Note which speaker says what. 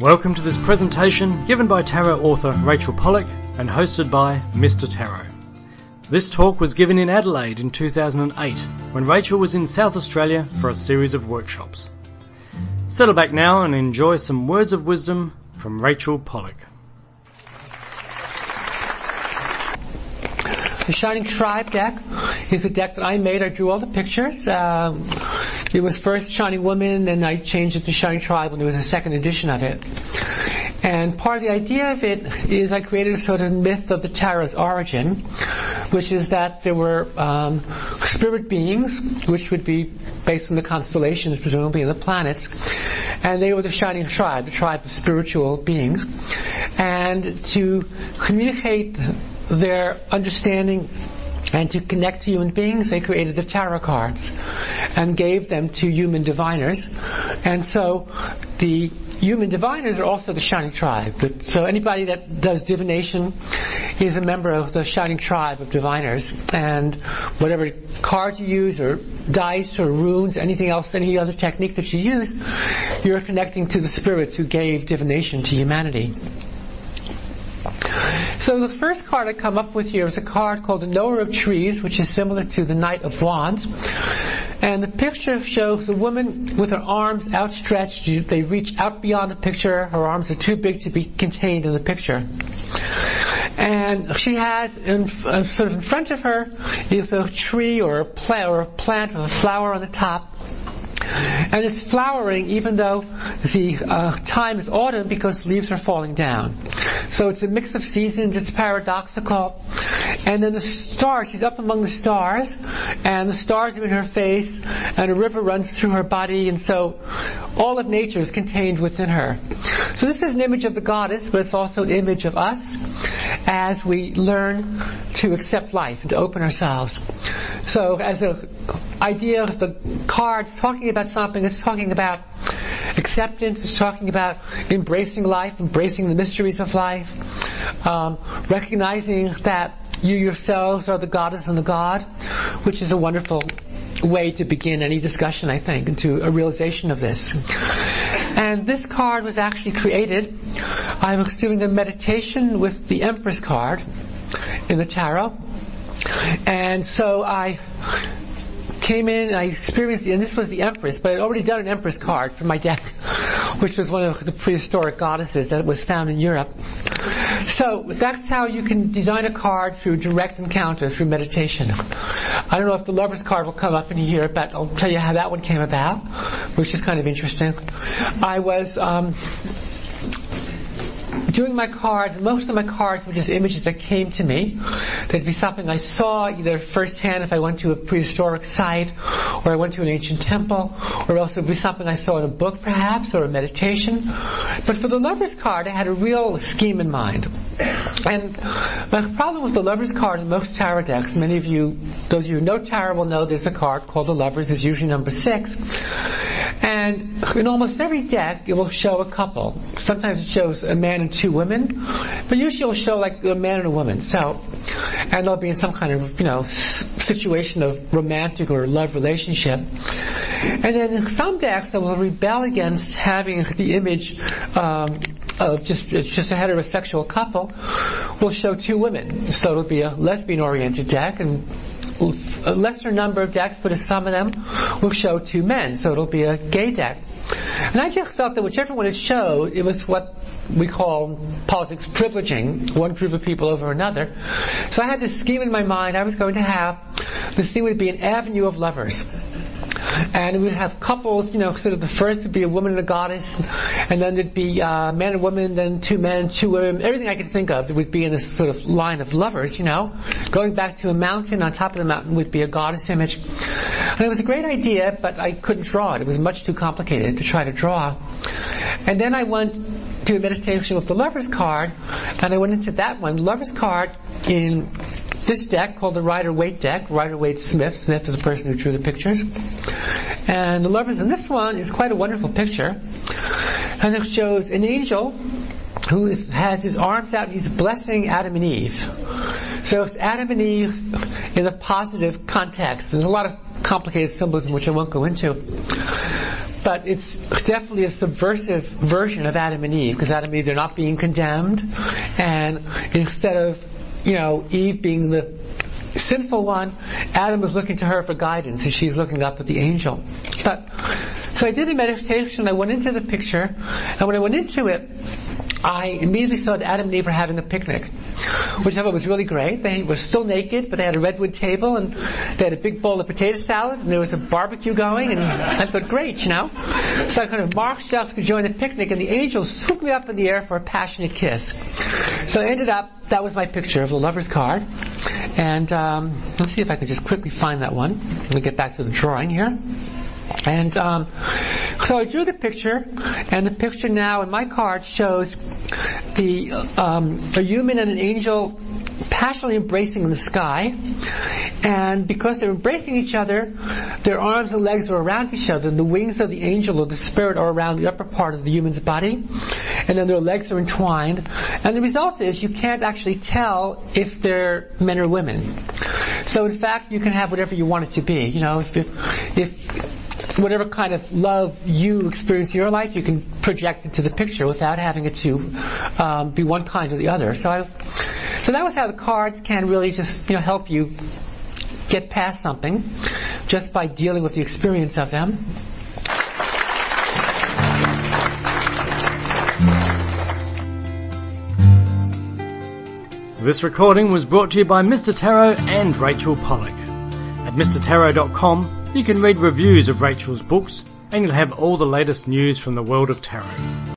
Speaker 1: Welcome to this presentation given by tarot author Rachel Pollack and hosted by Mr. Tarot. This talk was given in Adelaide in 2008 when Rachel was in South Australia for a series of workshops. Settle back now and enjoy some words of wisdom from Rachel Pollack.
Speaker 2: The Shining Tribe deck is a deck that I made. I drew all the pictures. It was first Shining Woman, then I changed it to Shining Tribe when there was a second edition of it. And part of the idea of it is I created a sort of myth of the tarot's origin, which is that there were spirit beings, which would be based on the constellations, presumably, and the planets, and they were the Shining Tribe, the tribe of spiritual beings. And to communicate their understanding and to connect to human beings, they created the tarot cards and gave them to human diviners. And so the human diviners are also the Shining Tribe. So anybody that does divination is a member of the Shining Tribe of diviners. And whatever cards you use, or dice, or runes, anything else, any other technique that you use, you're connecting to the spirits who gave divination to humanity. So the first card I come up with here is a card called the Knower of Trees, which is similar to the Knight of Wands. And the picture shows the woman with her arms outstretched. They reach out beyond the picture. Her arms are too big to be contained in the picture. And she has, sort of in front of her, is a tree or a plant with a flower on the top. And it's flowering even though the time is autumn because leaves are falling down. So it's a mix of seasons, it's paradoxical. And then the stars, she's up among the stars, and the stars are in her face, and a river runs through her body, and so all of nature is contained within her. So this is an image of the goddess, but it's also an image of us as we learn to accept life and to open ourselves. So as an idea of the cards talking about something, it's talking about acceptance, it's talking about embracing life, embracing the mysteries of life, recognizing that you yourselves are the goddess and the god, which is a wonderful way to begin any discussion, I think, into a realization of this. And this card was actually created, I was doing a meditation with the Empress card in the tarot, and so I came in and I experienced, and this was the Empress, but I'd already done an Empress card for my deck, which was one of the prehistoric goddesses that was found in Europe. So that's how you can design a card through direct encounter, through meditation. I don't know if the Lover's card will come up in here, but I'll tell you how that one came about, which is kind of interesting. I was doing my cards, most of my cards were just images that came to me. They'd be something I saw either firsthand if I went to a prehistoric site, or I went to an ancient temple, or else it would be something I saw in a book perhaps, or a meditation. But for the Lover's card, I had a real scheme in mind. And the problem with the Lover's card in most tarot decks, many of you, those of you who know tarot will know there's a card called the Lover's, it's usually number 6. And in almost every deck, it will show a couple. Sometimes it shows a man and 2 women, but usually it will show like a man and a woman. So, and they'll be in some kind of, situation of romantic or love relationship. And then in some decks that will rebel against having the image of just a heterosexual couple, will show 2 women. So it'll be a lesbian-oriented deck, and a lesser number of decks, but some of them will show 2 men. So it'll be a gay deck. And I just felt that whichever one it showed, it was what we call politics privileging one group of people over another. So I had this scheme in my mind. I was going to have, the scene would be an avenue of lovers. And we'd have couples, sort of the first would be a woman and a goddess, and then there'd be man and woman, then 2 men, 2 women, everything I could think of that would be in this sort of line of lovers, Going back to a mountain, on top of the mountain would be a goddess image. And it was a great idea, but I couldn't draw it. It was much too complicated to try to draw. And then I went to a meditation with the Lover's card, and I went into that one. The Lover's card in this deck called the Rider-Waite deck. Rider-Waite-Smith. Smith is the person who drew the pictures. And the Lovers in this one is quite a wonderful picture. And it shows an angel who has his arms out. He's blessing Adam and Eve. So it's Adam and Eve in a positive context. There's a lot of complicated symbolism which I won't go into. but it's definitely a subversive version of Adam and Eve, because Adam and Eve, they're not being condemned, and instead of, Eve being the sinful one, Adam was looking to her for guidance, and she's looking up at the angel. So I did a meditation, I went into the picture, and when I went into it, I immediately saw that Adam and Eve were having a picnic, which I thought was really great. They were still naked, but they had a redwood table, and they had a big bowl of potato salad, and there was a barbecue going, and I thought, great, So I kind of marched up to join the picnic, and the angel swooped me up in the air for a passionate kiss. So I ended up, that was my picture of the lover's card. And let's see if I can just quickly find that one. Let me get back to the drawing here. And so I drew the picture, and the picture now in my card shows a human and an angel passionately embracing in the sky. And because they're embracing each other, their arms and legs are around each other, and the wings of the angel or the spirit are around the upper part of the human's body, and then their legs are entwined. And the result is you can't actually tell if they're men or women. So in fact, you can have whatever you want it to be. If whatever kind of love you experience in your life, you can project it to the picture without having it to be one kind or the other. So that was how the cards can really just help you get past something just by dealing with the experience of them.
Speaker 1: This recording was brought to you by Mr. Tarot and Rachel Pollack. At MrTarot.com, you can read reviews of Rachel's books, and you'll have all the latest news from the world of tarot.